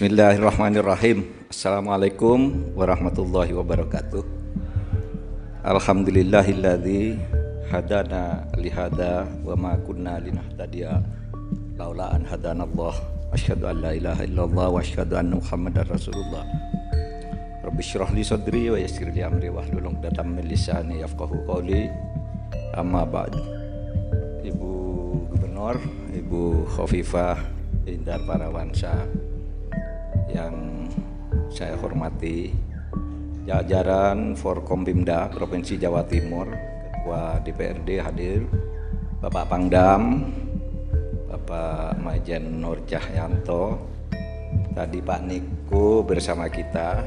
Bismillahirrahmanirrahim. Assalamualaikum warahmatullahi wabarakatuh. Alhamdulillahilladzi hadana lihada wa ma kunna linahtadiya laula an hadanallah. Asyhadu an la ilaha illallah wa asyhadu anna Muhammadar Rasulullah. Rabbi shrah li sadri wa yassir li amri wahlul 'uqdatam min lisani yafqahu qawli. Amma ba'd. Ibu Gubernur, Ibu Khofifah Indar Parawansa yang saya hormati, jajaran Forkompimda Provinsi Jawa Timur, Ketua DPRD hadir, Bapak Pangdam, Bapak Majen Nur Cahyanto, tadi Pak Niko bersama kita,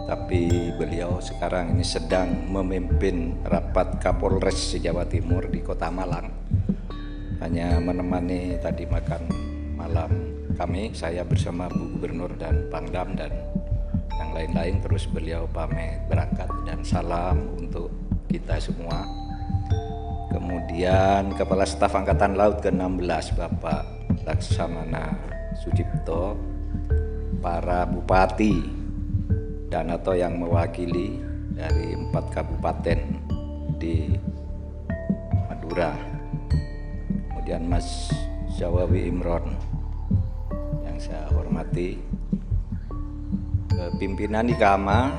tapi beliau sekarang ini sedang memimpin rapat Kapolres Jawa Timur di Kota Malang, hanya menemani tadi makan malam kami, saya bersama Bu Gubernur dan Pangdam dan yang lain-lain. Terus beliau pamit berangkat dan salam untuk kita semua. Kemudian Kepala Staf Angkatan Laut ke-16 Bapak Laksamana Sucipto, para bupati dan atau yang mewakili dari 4 kabupaten di Madura, kemudian Mas Jawawi Imron yang saya hormati, pimpinan IKAMA,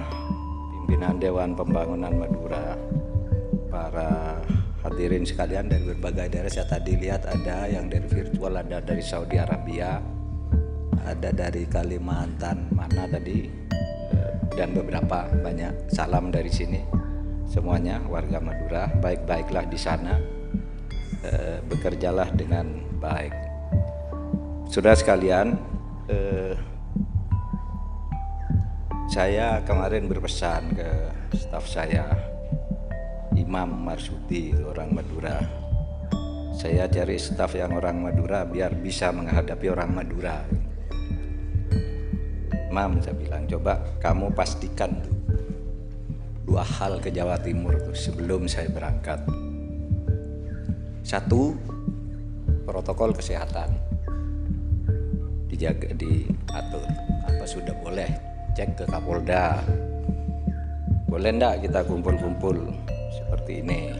pimpinan Dewan Pembangunan Madura, para hadirin sekalian dari berbagai daerah. Saya tadi lihat ada yang dari virtual, ada dari Saudi Arabia, ada dari Kalimantan mana tadi, dan beberapa banyak. Salam dari sini semuanya warga Madura, baik-baiklah di sana, bekerjalah dengan baik. Saudara sekalian, saya kemarin berpesan ke staf saya, Imam Marsudi, orang Madura. Saya cari staf yang orang Madura biar bisa menghadapi orang Madura. Imam, saya bilang, coba kamu pastikan tuh 2 hal ke Jawa Timur tuh sebelum saya berangkat. 1, protokol kesehatan dijaga, diatur. Apa sudah boleh? Cek ke Kapolda. Boleh enggak kita kumpul-kumpul seperti ini?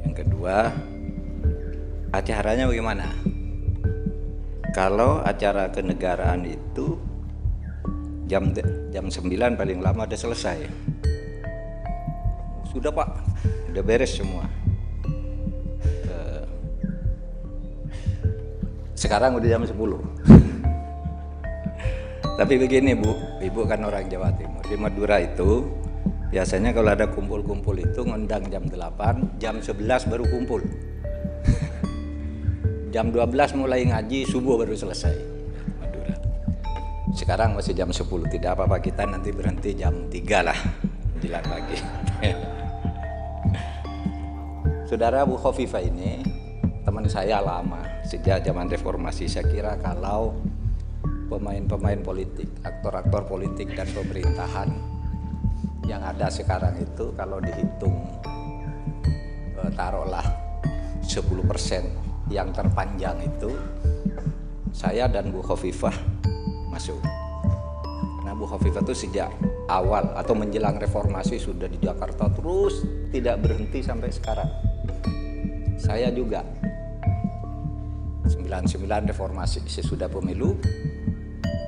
Yang kedua, acaranya bagaimana? Kalau acara kenegaraan itu jam 9 paling lama udah selesai. Sudah Pak, udah beres semua. Sekarang udah jam 10. Tapi begini Bu, Ibu kan orang Jawa Timur. Di Madura itu biasanya kalau ada kumpul-kumpul itu ngundang jam 8, jam 11 baru kumpul. Jam 12 mulai ngaji, subuh baru selesai. Madura. Sekarang masih jam 10, tidak apa-apa, kita nanti berhenti jam 3 lah, menjelang pagi. Saudara Bu Khofifah ini teman saya lama, sejak zaman reformasi. Saya kira kalau pemain-pemain politik, aktor-aktor politik dan pemerintahan yang ada sekarang itu kalau dihitung taruhlah 10% yang terpanjang itu saya dan Bu Khofifah masuk. Nah Bu Khofifah itu sejak awal atau menjelang reformasi sudah di Jakarta terus tidak berhenti sampai sekarang. Saya juga 99 reformasi, sesudah pemilu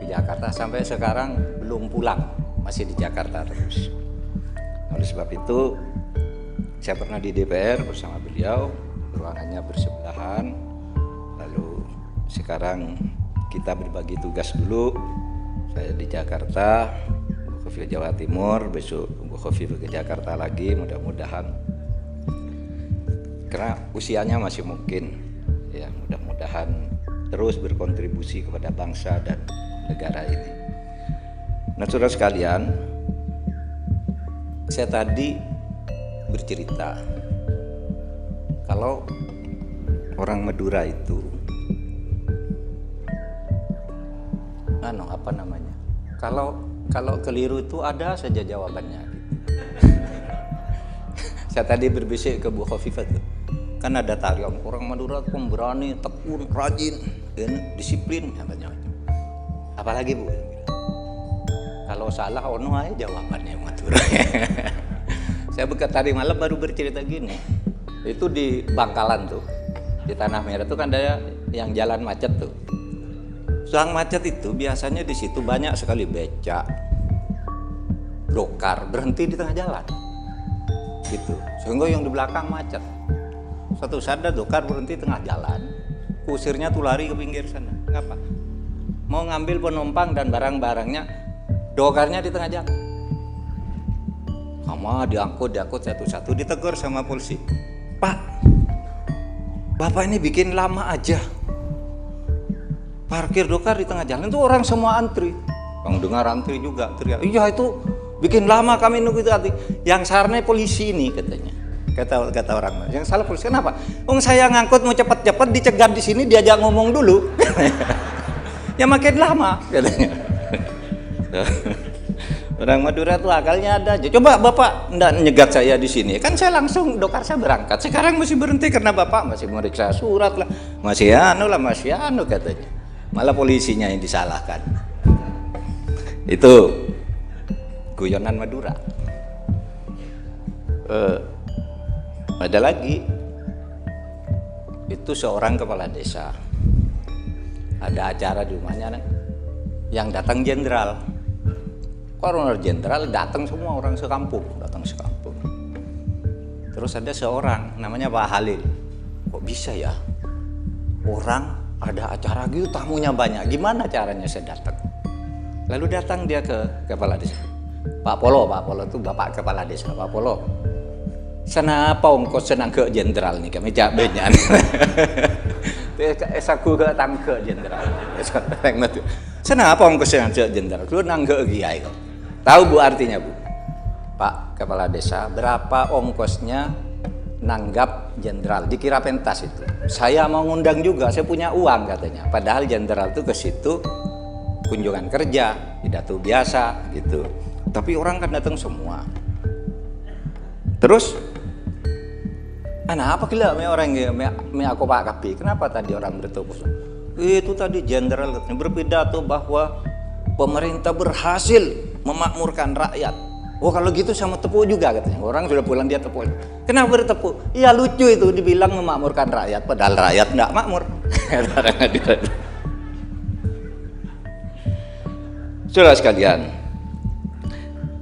di Jakarta sampai sekarang belum pulang, masih di Jakarta terus. Oleh sebab itu saya pernah di DPR bersama beliau, ruangannya bersebelahan. Lalu sekarang kita berbagi tugas dulu. Saya di Jakarta, Bu Khofifah Jawa Timur, besok Bu Khofifah ke Jakarta lagi, mudah-mudahan. Karena usianya masih mungkin, ya mudah-mudahan terus berkontribusi kepada bangsa dan negara ini. Nah saudara sekalian, saya tadi bercerita kalau orang Madura itu kalau keliru itu ada saja jawabannya. Saya tadi berbisik ke Bu Khofifah tuh, kan ada tarian orang Madura pemberani, tekun, rajin, disiplin katanya. Apalagi Bu, kalau salah ono aja jawabannya Madura. Saya tadi malam baru bercerita gini, itu di Bangkalan tuh, di Tanah Merah tuh kan ada yang jalan macet tuh. Soal macet itu biasanya di situ banyak sekali becak, dokar berhenti di tengah jalan, gitu. Sehingga yang di belakang macet. Suatu saat ada dokar berhenti tengah jalan, kusirnya tuh lari ke pinggir sana. Ngapa? Mau ngambil penumpang dan barang-barangnya, dokarnya di tengah jalan. Sama diangkut satu-satu, ditegur sama polisi. Pak, Bapak ini bikin lama aja. Parkir dokar di tengah jalan itu orang semua antri. Bang dengar antri juga teriak. Iya itu bikin lama kami nunggu itu antri. Yang sarane polisi ini katanya. Kata orang. Yang salah polisi kenapa? Saya ngangkut mau cepet-cepet dicegat di sini diajak ngomong dulu. Ya makin lama katanya. Orang Madura tuh akalnya ada aja. Coba Bapak enggak nyegat saya di sini. Kan saya langsung dokar saya berangkat. Sekarang masih berhenti karena Bapak masih meriksa surat lah. Masih anu katanya. Malah polisinya yang disalahkan. Itu guyonan Madura. Ada lagi, itu seorang kepala desa, ada acara di rumahnya, yang datang jenderal. Kolonel jenderal datang semua orang sekampung, Terus ada seorang namanya Pak Halil. Kok bisa ya? Orang ada acara gitu, tamunya banyak. Gimana caranya saya datang? Lalu datang dia ke kepala desa. Pak Polo itu bapak kepala desa. Pak Polo, kenapa kau senang ke jenderal nih? Kami jawabnya. Esaku ke tangke jenderal. Kenapa kau senang ke jenderal? Lu nangke kiai. Tahu Bu artinya Bu? Pak kepala desa, berapa ongkosnya nanggap jenderal? Dikira pentas itu. Saya mau ngundang juga, saya punya uang katanya. Padahal jenderal itu ke situ kunjungan kerja, pidato biasa gitu. Tapi orang kan datang semua. Terus, apa gila orang me aku Pak Kapi? Kenapa tadi orang bertemu? Itu tadi jenderal berpidato bahwa pemerintah berhasil memakmurkan rakyat. Oh kalau gitu sama tepuk juga katanya. Orang sudah pulang dia tepuk. Kenapa bertepuk? Iya lucu itu dibilang memakmurkan rakyat, padahal rakyat enggak makmur. Saudara sekalian,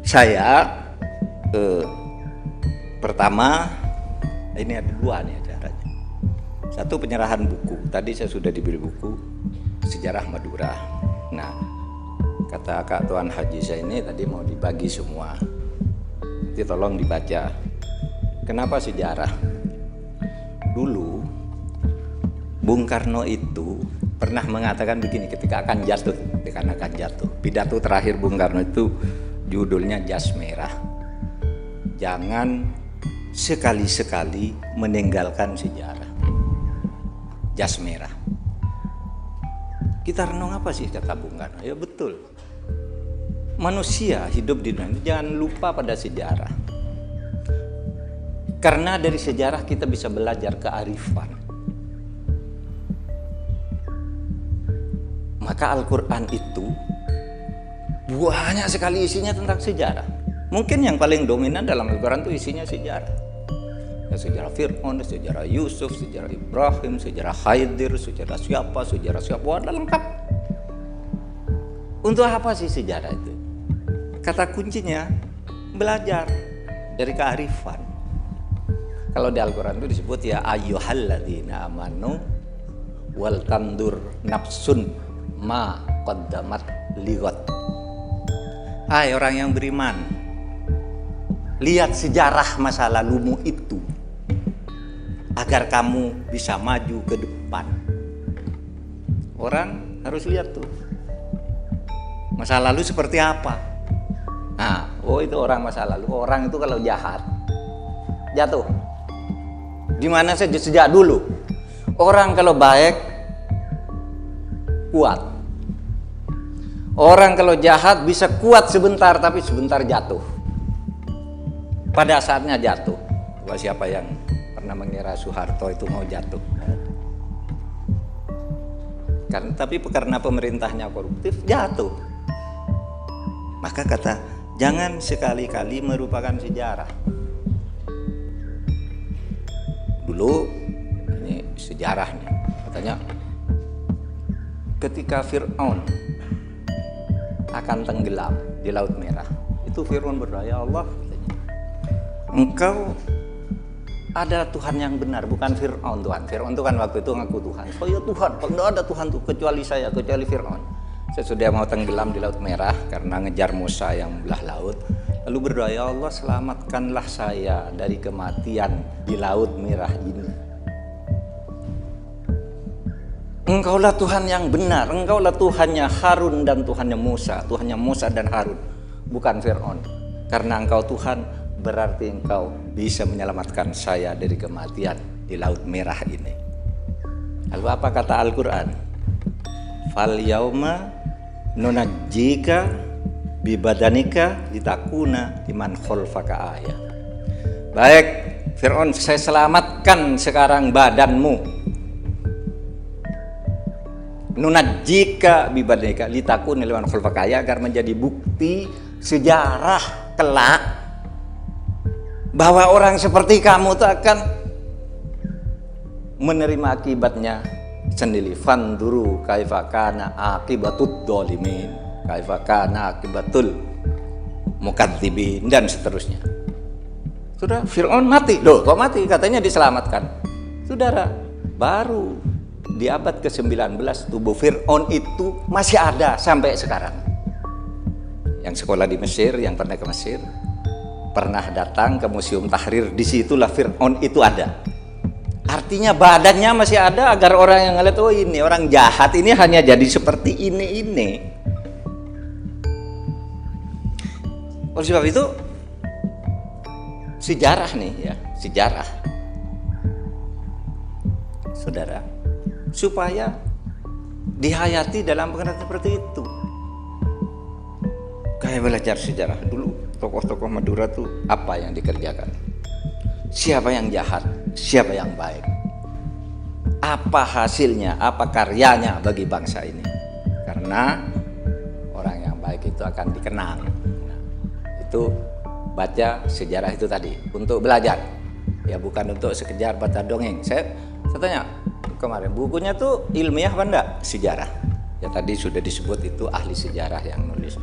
saya pertama ini ada dua nih acaranya. Satu penyerahan buku. Tadi saya sudah diberi buku Sejarah Madura. Nah, kata Kak Tuan Haji saya ini tadi mau dibagi semua. Nanti tolong dibaca. Kenapa sejarah? Dulu Bung Karno itu pernah mengatakan begini ketika akan jatuh, dikarenakan jatuh. Pidato terakhir Bung Karno itu judulnya Jas Merah. Jangan sekali-sekali meninggalkan sejarah. Jas Merah. Kita renung apa sih kata Bung Karno? Ya betul. Manusia hidup di dunia ini jangan lupa pada sejarah. Karena dari sejarah kita bisa belajar kearifan. Maka Al-Quran itu banyak sekali isinya tentang sejarah. Mungkin yang paling dominan dalam Al-Quran itu isinya sejarah. Ya, sejarah Fir'aun, sejarah Yusuf, sejarah Ibrahim, sejarah Khidir, sejarah siapa, ada lengkap. Untuk apa sih sejarah itu? Kata kuncinya belajar dari kearifan. Kalau di Al-Quran itu disebut ya ayyuhalladzina amanu wal tandur nafsun ma qaddamat lighad. Hai orang yang beriman, lihat sejarah masa lalumu itu agar kamu bisa maju ke depan. Orang harus lihat tuh masa lalu seperti apa. Nah, oh itu orang masa lalu. Orang itu kalau jahat jatuh. Di mana saja sejak dulu. Orang kalau baik kuat. Orang kalau jahat bisa kuat sebentar tapi sebentar jatuh. Pada saatnya jatuh. Coba siapa yang pernah mengira Soeharto itu mau jatuh? Karena pemerintahnya koruptif jatuh. Maka kata jangan sekali-kali merupakan sejarah. Dulu ini sejarah nih, katanya ketika Fir'aun akan tenggelam di Laut Merah, itu Fir'aun berdoa, ya Allah, Engkau ada Tuhan yang benar, bukan Fir'aun Tuhan. Fir'aun itu kan waktu itu ngaku Tuhan. Oh ya Tuhan, tidak ada Tuhan tuh kecuali saya, kecuali Fir'aun. Saya sudah mau tenggelam di Laut Merah karena ngejar Musa yang belah laut. Lalu berdoa, ya Allah selamatkanlah saya dari kematian di Laut Merah ini. Engkaulah Tuhan yang benar, Engkaulah Tuhannya Harun dan Tuhannya Musa dan Harun, bukan Fir'aun. Karena Engkau Tuhan, berarti Engkau bisa menyelamatkan saya dari kematian di Laut Merah ini. Lalu apa kata Al-Quran? Fal yauma nunajjika bibadanika litakuna liman khalfaka ayat. Baik, Fir'aun, saya selamatkan sekarang badanmu. Nunajjika bibadanika litakuna liman khalfaka ayat, agar menjadi bukti sejarah kelak bahwa orang seperti kamu itu akan menerima akibatnya sendiri. Fanduru kaifa kana aqibatud dzalimin, kaifa kana aqibatul mukadzibin, dan seterusnya. Sudah, Fir'aun mati. Loh, kok mati? Katanya diselamatkan. Saudara, baru di abad ke-19 tubuh Fir'aun itu masih ada sampai sekarang. Yang sekolah di Mesir, yang pernah ke Mesir, pernah datang ke Museum Tahrir, disitulah Fir'aun itu ada. Artinya badannya masih ada agar orang yang ngeliat, oh ini orang jahat ini hanya jadi seperti ini. Oleh sebab itu sejarah nih ya, sejarah. Saudara, supaya dihayati dalam pengertian seperti itu. Kayak belajar sejarah dulu, tokoh-tokoh Madura tuh apa yang dikerjakan, siapa yang jahat, siapa yang baik, apa hasilnya, apa karyanya bagi bangsa ini. Karena orang yang baik itu akan dikenang. Nah, itu baca sejarah itu tadi untuk belajar, ya bukan untuk sekedar baca dongeng. Saya tanya kemarin, bukunya tuh ilmiah apa enggak sejarah? Ya tadi sudah disebut itu ahli sejarah yang nulis.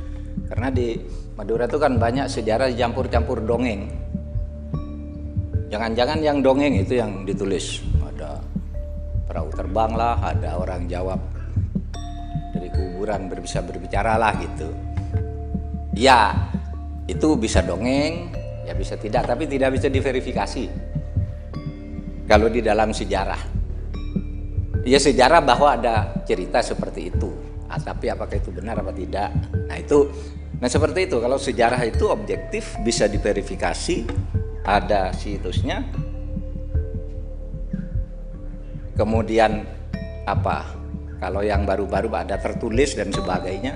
Karena di Madura itu kan banyak sejarah campur-campur dongeng. Jangan-jangan yang dongeng itu yang ditulis. Ada perahu terbang lah, ada orang jawab dari kuburan bisa berbicara lah gitu. Ya, itu bisa dongeng, ya bisa tidak, tapi tidak bisa diverifikasi. Kalau di dalam sejarah, ya sejarah bahwa ada cerita seperti itu, tapi apakah itu benar apa tidak? Nah seperti itu. Kalau sejarah itu objektif, bisa diverifikasi, ada situsnya. Kemudian apa? Kalau yang baru-baru ada tertulis dan sebagainya.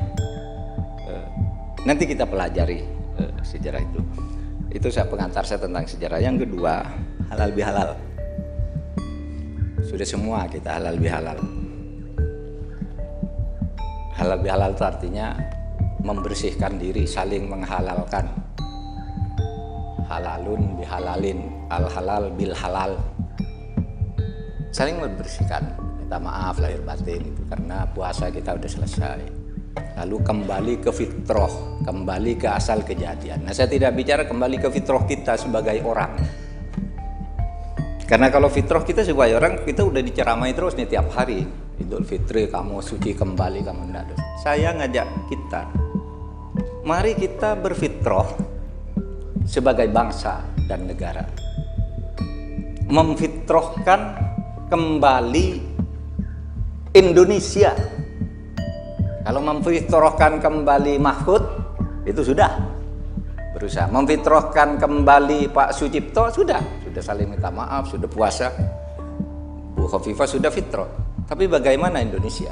Nanti kita pelajari sejarah itu. Itu pengantar saya tentang sejarah. Yang kedua, halal bihalal. Sudah semua kita halal bihalal. Halal bihalal itu artinya membersihkan diri, saling menghalalkan. Halalun bihalalin, al halal bil halal. Saling membersihkan. Minta maaf lahir batin itu karena puasa kita udah selesai. Lalu kembali ke fitrah, kembali ke asal kejadian. Nah, saya tidak bicara kembali ke fitrah kita sebagai orang. Karena kalau fitrah kita sebagai orang, kita udah diceramai terus nih tiap hari. Idul Fitri, kamu suci kembali, kamu enggak. Saya ngajak kita, mari kita berfitrah sebagai bangsa dan negara. Memfitrahkan kembali Indonesia. Kalau memfitrahkan kembali Mahfud, itu sudah berusaha. Memfitrahkan kembali Pak Sucipto, sudah saling minta maaf, sudah puasa. Bu Khofifah sudah fitrah. Tapi bagaimana Indonesia?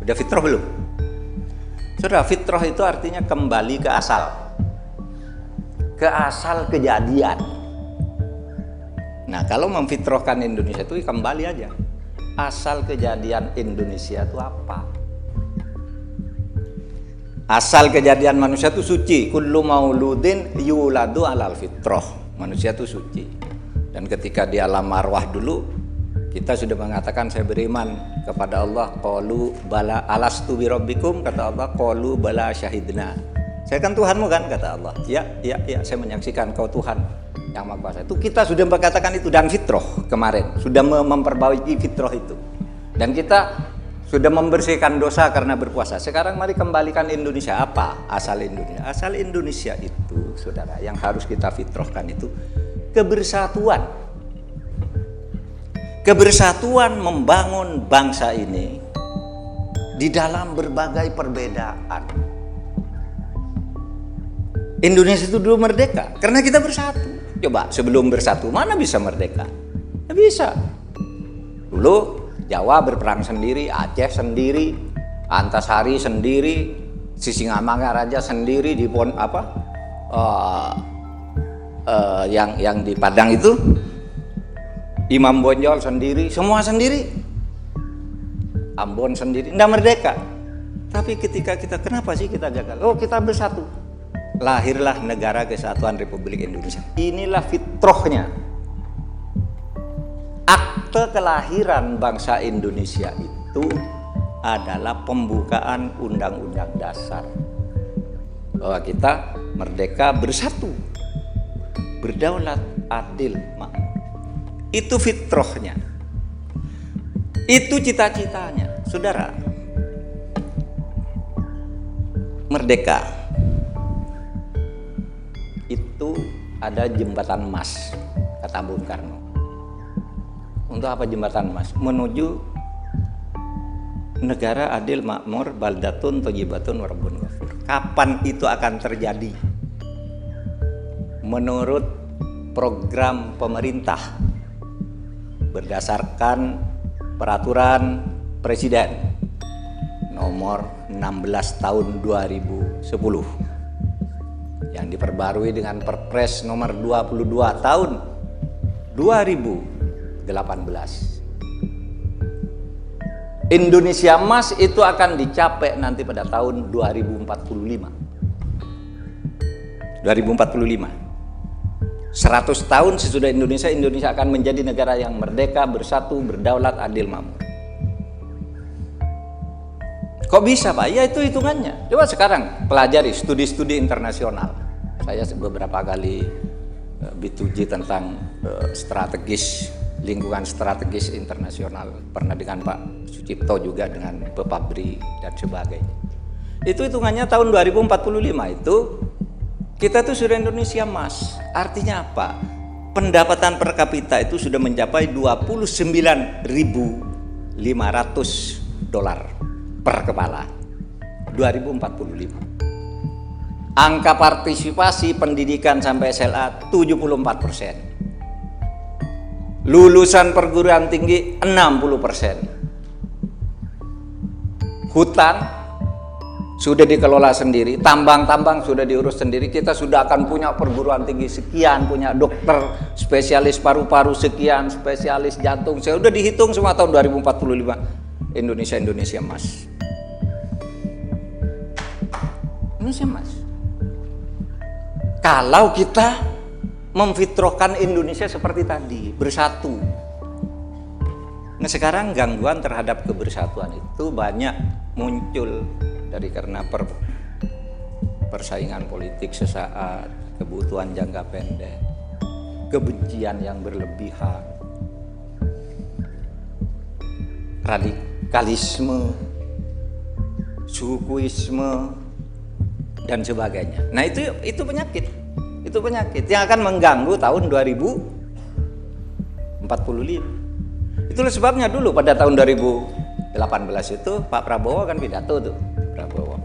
Sudah fitrah belum? Sudah. Fitrah itu artinya kembali ke asal. Ke asal kejadian. Nah, kalau memfitrahkan Indonesia itu kembali aja. Asal kejadian Indonesia itu apa? Asal kejadian manusia itu suci. Kullu mauludin yuladu alal fitrah. Manusia itu suci. Dan ketika di alam arwah dulu, kita sudah mengatakan saya beriman kepada Allah. Qalu bala alastu bi rabbikum, kata Allah. Qalu bala syahidna. Saya kan Tuhanmu kan, kata Allah. Ya, saya menyaksikan kau Tuhan yang Maha Kuasa. Itu kita sudah mengatakan itu, dan fitrah kemarin sudah memperbaiki fitrah itu. Dan kita sudah membersihkan dosa karena berpuasa. Sekarang mari kembalikan Indonesia. Apa asal Indonesia? Asal Indonesia itu, saudara, yang harus kita fitrahkan itu kebersatuan. Kebersatuan membangun bangsa ini di dalam berbagai perbedaan. Indonesia itu dulu merdeka karena kita bersatu. Coba sebelum bersatu mana bisa merdeka? Tidak bisa. Dulu Jawa berperang sendiri, Aceh sendiri, Antasari sendiri, Sisingamangaraja sendiri di yang di Padang itu, Imam Bonjol sendiri, semua sendiri, Ambon sendiri, tidak merdeka. Tapi ketika kita, kenapa sih kita gagal? Oh, kita bersatu. Lahirlah Negara Kesatuan Republik Indonesia. Inilah fitrahnya. Akte kelahiran bangsa Indonesia itu adalah pembukaan Undang-Undang Dasar. Bahwa kita merdeka bersatu, berdaulat, adil, makmur. Itu fitrahnya. Itu cita-citanya. Saudara, merdeka itu ada jembatan emas, kata Bung Karno. Untuk apa jembatan emas? Menuju negara adil, makmur, baldatun, thayyibatun, wa rabbun ghafur. Kapan itu akan terjadi? Menurut program pemerintah berdasarkan peraturan Presiden nomor 16 tahun 2010 yang diperbarui dengan Perpres nomor 22 tahun 2018. Indonesia emas itu akan dicapai nanti pada tahun 2045. 100 tahun sesudah Indonesia akan menjadi negara yang merdeka, bersatu, berdaulat, adil, makmur. Kok bisa, Pak? Ya itu hitungannya. Coba sekarang pelajari studi-studi internasional. Saya beberapa kali B2G tentang lingkungan strategis internasional. Pernah dengan Pak Sucipto juga, dengan Pak Pabri dan sebagainya. Itu hitungannya tahun 2045 itu kita tuh sudah Indonesia emas. Artinya apa? Pendapatan per kapita itu sudah mencapai 29.500 dolar per kepala 2045. Angka partisipasi pendidikan sampai SLA 74%. Lulusan perguruan tinggi 60%. Hutan sudah dikelola sendiri, tambang-tambang sudah diurus sendiri. Kita sudah akan punya perguruan tinggi sekian, punya dokter spesialis paru-paru sekian, spesialis jantung. Saya udah dihitung semua tahun 2045. Indonesia emas. Indonesia emas. Kalau kita memfitrahkan Indonesia seperti tadi, bersatu. Nah sekarang gangguan terhadap kebersatuan itu banyak muncul karena persaingan politik sesaat, kebutuhan jangka pendek, kebencian yang berlebihan, radikalisme, sukuisme, dan sebagainya. Nah itu penyakit. Itu penyakit yang akan mengganggu tahun 2045. Itulah sebabnya dulu pada tahun 2018 itu Pak Prabowo kan pidato tuh. Prabowo,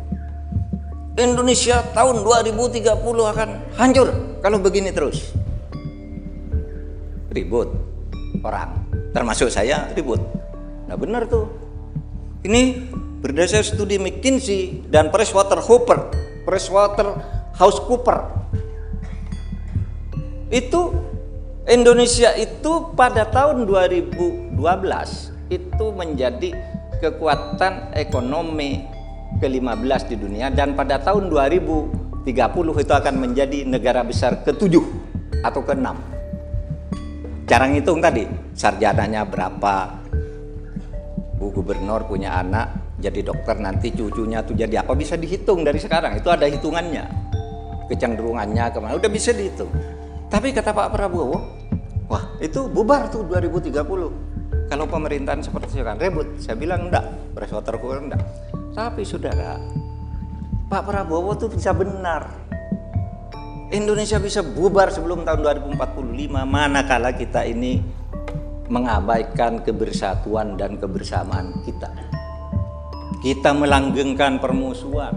Indonesia tahun 2030 akan hancur kalau begini terus. Ribut orang, termasuk saya ribut. Nah benar tuh. Ini berdasar studi McKinsey dan PricewaterhouseCoopers. Itu Indonesia itu pada tahun 2012 itu menjadi kekuatan ekonomi ke-15 di dunia, dan pada tahun 2030 itu akan menjadi negara besar ke-7 atau ke-6. Cara ngitung tadi, sarjananya berapa, Bu Gubernur punya anak jadi dokter, nanti cucunya tuh jadi apa, bisa dihitung dari sekarang. Itu ada hitungannya, kecenderungannya kemana, udah bisa dihitung. Tapi kata Pak Prabowo, wah itu bubar tuh 2030 kalau pemerintahan seperti sekarang, ribut. Saya bilang enggak, PricewaterhouseCoopers enggak. Tapi saudara, Pak Prabowo tuh bisa benar. Indonesia bisa bubar sebelum tahun 2045 manakala kita ini mengabaikan kebersatuan dan kebersamaan kita. Kita melanggengkan permusuhan,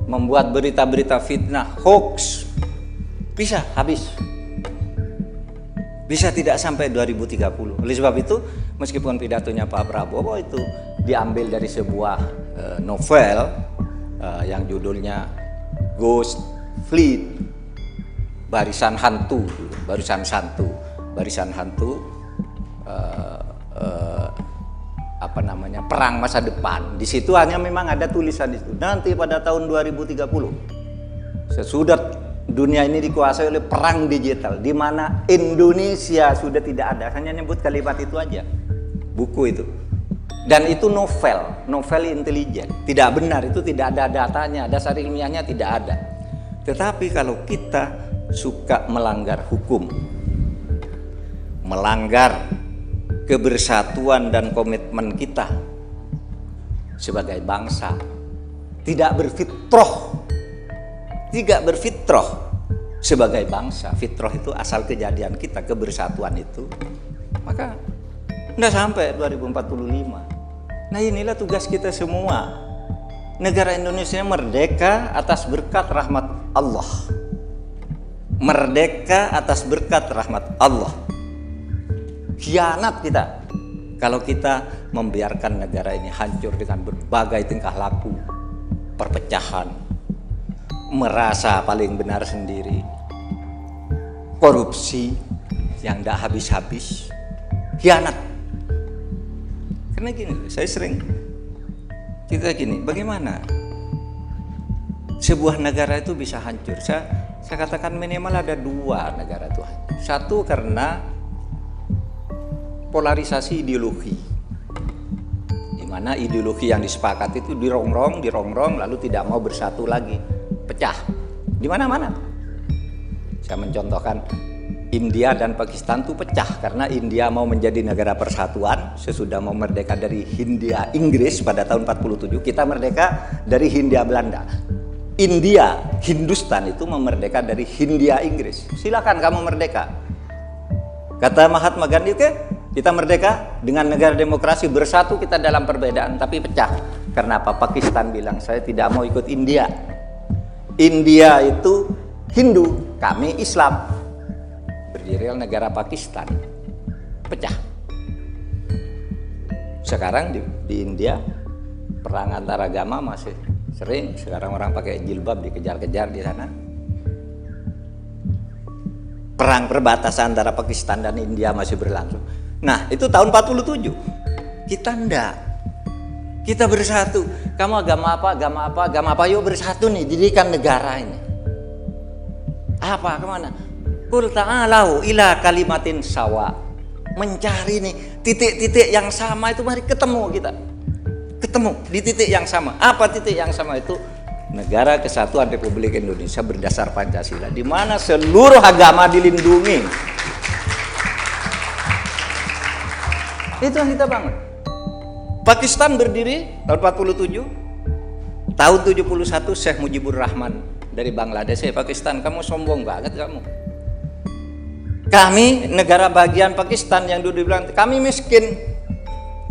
membuat berita-berita fitnah, hoax. Bisa habis. Bisa tidak sampai 2030. Oleh sebab itu, meskipun pidatonya Pak Prabowo itu diambil dari sebuah novel yang judulnya Ghost Fleet, Barisan Hantu, perang masa depan. Di situ hanya memang ada tulisan itu. Nanti pada tahun 2030 sesudah dunia ini dikuasai oleh perang digital, di mana Indonesia sudah tidak ada, hanya nyebut kalimat itu aja, buku itu, dan itu novel intelijen, tidak benar, itu tidak ada datanya, dasar ilmiahnya tidak ada. Tetapi kalau kita suka melanggar hukum, melanggar kebersatuan dan komitmen kita sebagai bangsa, tidak berfitrah sebagai bangsa. Fitrah itu asal kejadian kita, kebersatuan itu, maka tidak sampai 2045. Nah inilah tugas kita semua. Negara Indonesia merdeka atas berkat rahmat Allah. Merdeka atas berkat rahmat Allah. Khianat kita kalau kita membiarkan negara ini hancur dengan berbagai tingkah laku, perpecahan, merasa paling benar sendiri, korupsi yang tidak habis-habis, khianat. Karena gini, saya sering kita gini, bagaimana sebuah negara itu bisa hancur? Saya katakan minimal ada 2 negara itu hancur. Satu karena polarisasi ideologi, di mana ideologi yang disepakati itu dirongrong, lalu tidak mau bersatu lagi, pecah di mana-mana. Saya mencontohkan India dan Pakistan itu pecah karena India mau menjadi negara persatuan sesudah mau merdeka dari Hindia Inggris pada tahun 47. Kita merdeka dari Hindia Belanda. India, Hindustan itu memerdeka dari Hindia Inggris. Silakan kamu merdeka. Kata Mahatma Gandhi, kita merdeka dengan negara demokrasi, bersatu kita dalam perbedaan, tapi pecah. Karena apa? Pakistan bilang, saya tidak mau ikut India. India itu Hindu, kami Islam. Berdirilah negara Pakistan, pecah. Sekarang di India perang antar agama masih sering. Sekarang orang pakai jilbab dikejar-kejar di sana. Perang perbatasan antara Pakistan dan India masih berlangsung. Nah, itu tahun 47. Kita enggak. Kita bersatu. Kamu agama apa? Yuk bersatu nih, dirikan negara ini. Apa? Kemana? Qul ta'alau ila kalimatin sawa. Mencari nih titik-titik yang sama itu, mari ketemu kita. Ketemu di titik yang sama. Apa titik yang sama itu? Negara Kesatuan Republik Indonesia berdasar Pancasila, di mana seluruh agama dilindungi. Itu yang kita bangun. Pakistan berdiri tahun 47. Tahun 71 Syekh Mujibur Rahman dari Bangladesh, Pakistan, kamu sombong banget kamu. Kami negara bagian Pakistan yang dulu bilang kami miskin.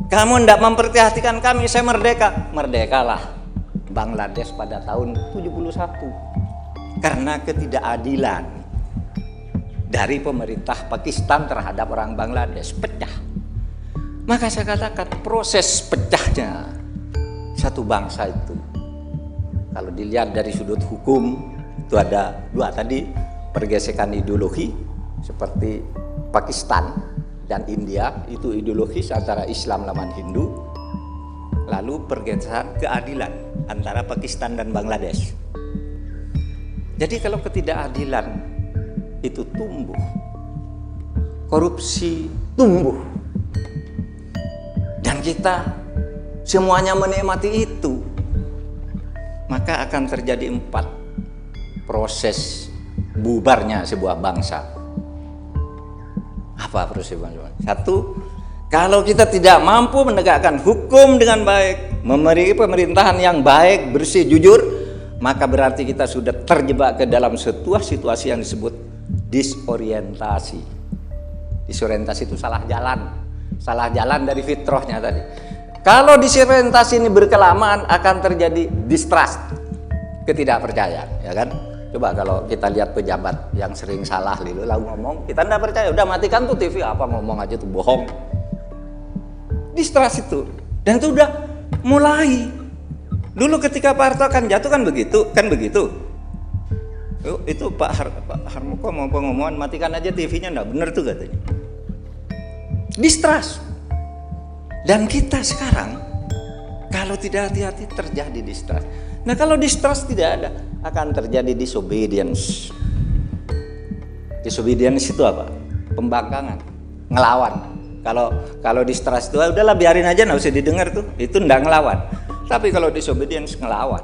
Kamu tidak memperhatikan kami, saya merdeka. Merdekalah Bangladesh pada tahun 71 karena ketidakadilan dari pemerintah Pakistan terhadap orang Bangladesh, pecah. Maka saya katakan proses pecahnya satu bangsa itu, kalau dilihat dari sudut hukum, itu ada 2 tadi, pergesekan ideologi seperti Pakistan dan India, itu ideologis antara Islam lawan Hindu. Lalu pergeseran keadilan antara Pakistan dan Bangladesh. Jadi kalau ketidakadilan itu tumbuh, korupsi tumbuh, dan kita semuanya menikmati itu, maka akan terjadi 4 proses bubarnya sebuah bangsa. Apa proses bubarnya? 1, kalau kita tidak mampu menegakkan hukum dengan baik, memberi pemerintahan yang baik, bersih, jujur, maka berarti kita sudah terjebak ke dalam sebuah situasi yang disebut disorientasi. Disorientasi itu salah jalan dari fitrahnya tadi. Kalau disorientasi ini berkelamaan akan terjadi distrust, ketidakpercayaan, ya kan? Coba kalau kita lihat pejabat yang sering salah lalu ngomong, kita tidak percaya, udah matikan tuh TV, apa ngomong aja tuh bohong. Distrust itu, dan itu udah mulai dulu ketika Pak Harto kan jatuh kan begitu. Itu Pak Harmoko mau pengumuman matikan aja TV-nya, enggak bener tuh katanya. Distrust. Dan kita sekarang kalau tidak hati-hati terjadi distrust. Nah, kalau distrust tidak ada, akan terjadi disobedience. Disobedience itu apa? Pembangkangan, ngelawan. Kalau distrust itu udahlah biarin aja, nggak usah didengar tuh, itu ndak ngelawan. Tapi kalau disobedience ngelawan.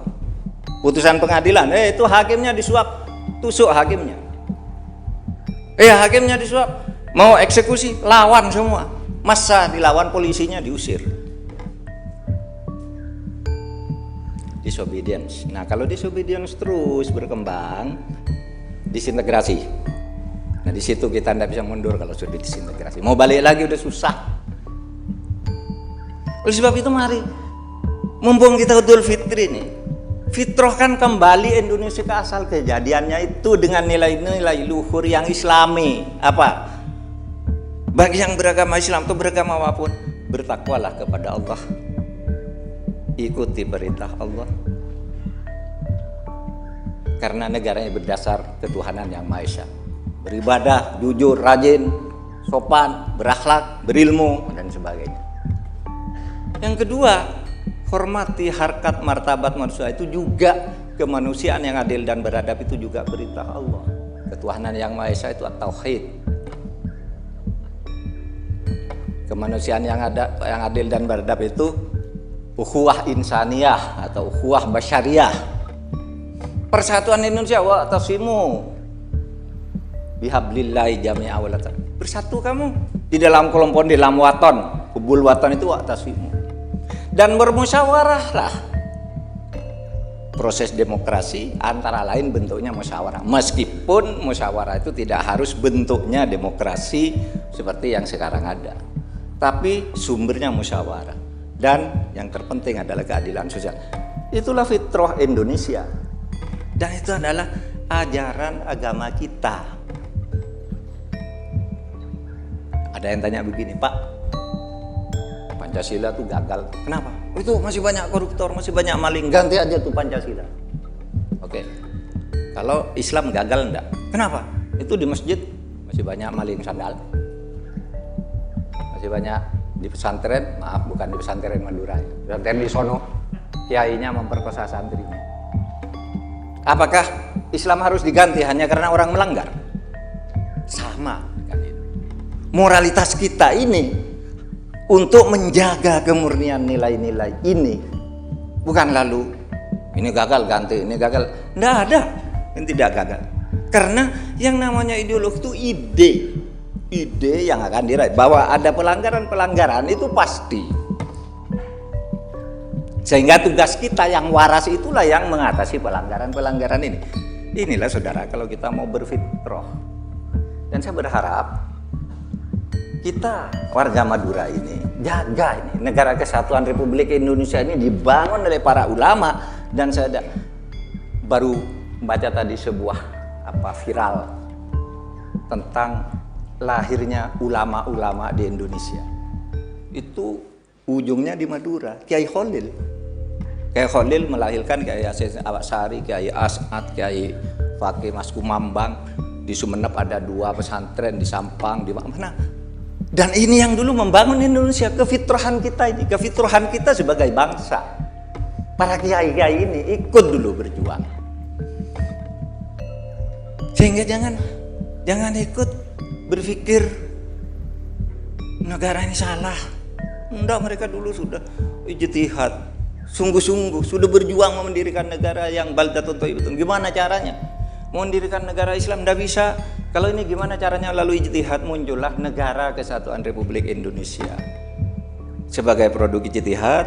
Putusan pengadilan, itu hakimnya disuap, tusuk hakimnya. Hakimnya disuap, mau eksekusi, lawan semua. Masa dilawan, polisinya diusir. Disobedience. Nah, kalau disobedience terus berkembang, disintegrasi. Nah, di situ kita tidak bisa mundur kalau sudah disintegrasi. Mau balik lagi udah susah. Oleh sebab itu mari, mumpung kita Idul Fitri nih, fitrahkan kembali Indonesia ke asal kejadiannya itu dengan nilai-nilai luhur yang Islami. Apa? Bagi yang beragama Islam atau beragama apapun, bertakwalah kepada Allah. Ikuti perintah Allah. Karena negaranya berdasar ketuhanan yang Maha Esa. Beribadah, jujur, rajin, sopan, berakhlak, berilmu, dan sebagainya. Yang kedua, hormati harkat martabat manusia, itu juga kemanusiaan yang adil dan beradab, itu juga perintah Allah. Ketuhanan yang Maha Esa itu at-tauhid. Kemanusiaan yang adil dan beradab itu ukhuwah insaniyah atau ukhuwah basyariyah. Persatuan Indonesia, wa tasimu bihablillahi jami'a wala tafarraqu. Bersatu kamu di dalam kelompok, di dalam waton, hubul waton itu wa tasimu. Dan bermusyawarahlah. Proses demokrasi antara lain bentuknya musyawarah. Meskipun musyawarah itu tidak harus bentuknya demokrasi seperti yang sekarang ada, tapi sumbernya musyawarah. Dan yang terpenting adalah keadilan sosial. Itulah fitrah Indonesia. Dan itu adalah ajaran agama kita. Ada yang tanya begini, Pak, Pancasila tuh gagal. Kenapa? Itu masih banyak koruptor, masih banyak maling. Ganti aja tuh Pancasila. Oke. Kalau Islam gagal enggak? Kenapa? Itu di masjid masih banyak maling sandal. Masih banyak di pesantren, maaf bukan di pesantren Madura ya. Pesantren di sono kiainya memperkosa santrinya. Apakah Islam harus diganti hanya karena orang melanggar? Sama kan itu. Moralitas kita ini untuk menjaga kemurnian nilai-nilai ini, bukan lalu ini gagal ganti, ini gagal. Nggak ada yang tidak gagal. Karena yang namanya ideologi itu ide yang akan diraih. Bahwa ada pelanggaran itu pasti. Sehingga tugas kita yang waras itulah yang mengatasi pelanggaran ini. Inilah saudara, kalau kita mau berfitrah. Dan saya berharap kita warga Madura ini jaga ini negara kesatuan Republik Indonesia ini dibangun oleh para ulama. Dan saya baru baca tadi sebuah viral tentang lahirnya ulama-ulama di Indonesia. Itu ujungnya di Madura. Kiai Khalil melahirkan Kiai Hasyim Awasari, Kiai As'ad, Kiai Fakih Mas Kumambang. Di Sumeneb ada 2 pesantren, di Sampang, di mana. Dan ini yang dulu membangun Indonesia, kefitrahan kita ini, kefitrahan kita sebagai bangsa. Para kiai-kiai ini ikut dulu berjuang. Sehingga jangan ikut berpikir negara ini salah. Enggak, mereka dulu sudah ijtihad, sungguh-sungguh sudah berjuang mendirikan negara yang baldatun thayyibatun. Gimana caranya mendirikan negara Islam? Enggak bisa. Kalau ini gimana caranya? Lalu ijtihad, muncullah Negara Kesatuan Republik Indonesia. Sebagai produk ijtihad,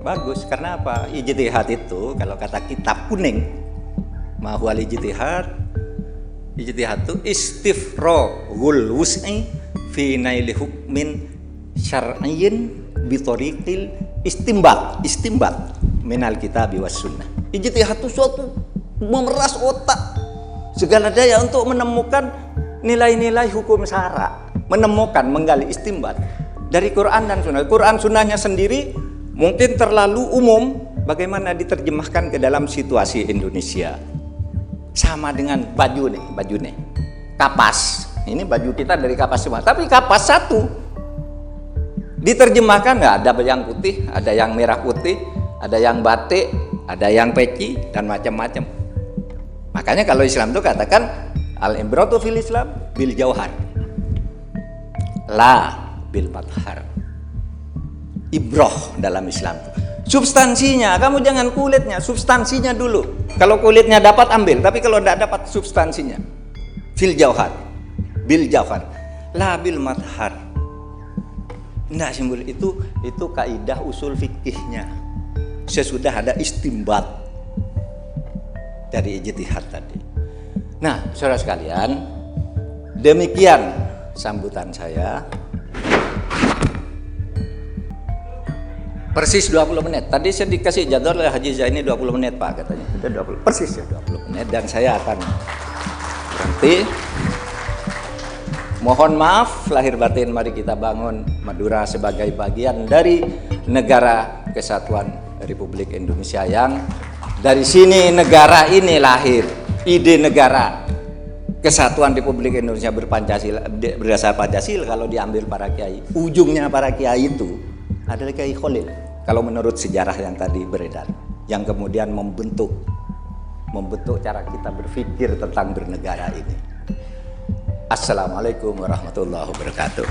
bagus. Karena apa? Ijtihad itu, kalau kata kitab kuning, mahwal ijtihad itu istifragul wus'i fi naili hukmin syar'iyyin bi tariqil istimbat minal kitab was sunnah. Ijtihad itu suatu memeras otak segala daya untuk menemukan nilai-nilai hukum syara, menggali istimbat dari Quran dan Sunnah. Quran Sunnahnya sendiri mungkin terlalu umum, bagaimana diterjemahkan ke dalam situasi Indonesia. Sama dengan baju nih, kapas. Ini baju kita dari kapas semua, tapi kapas satu diterjemahkan nggak ada yang putih, ada yang merah putih, ada yang batik, ada yang peci dan macam-macam. Makanya kalau Islam itu katakan al-ibratu fil Islam bil jauhar, la bil mathar. Ibroh dalam Islam substansinya, kamu jangan kulitnya, substansinya dulu. Kalau kulitnya dapat ambil, tapi kalau tidak dapat substansinya. Fil jauhar, bil jauhar, la bil mathar. Tidak simbol itu kaidah usul fikihnya. Sesudah ada istimbat dari ijtihad tadi. Nah, saudara sekalian, demikian sambutan saya. Persis 20 menit. Tadi saya dikasih jadwal oleh Haji Zaini 20 menit, Pak, katanya. Sudah 20. Persis ya 20 menit dan saya akan berhenti. Mohon maaf lahir batin, mari kita bangun Madura sebagai bagian dari Negara Kesatuan Republik Indonesia yang dari sini negara ini lahir. Ide negara Kesatuan Republik Indonesia berdasar Pancasila kalau diambil para kiai. Ujungnya para kiai itu adalah Kiai Khalil. Kalau menurut sejarah yang tadi beredar, yang kemudian membentuk cara kita berpikir tentang bernegara ini. Assalamualaikum warahmatullahi wabarakatuh.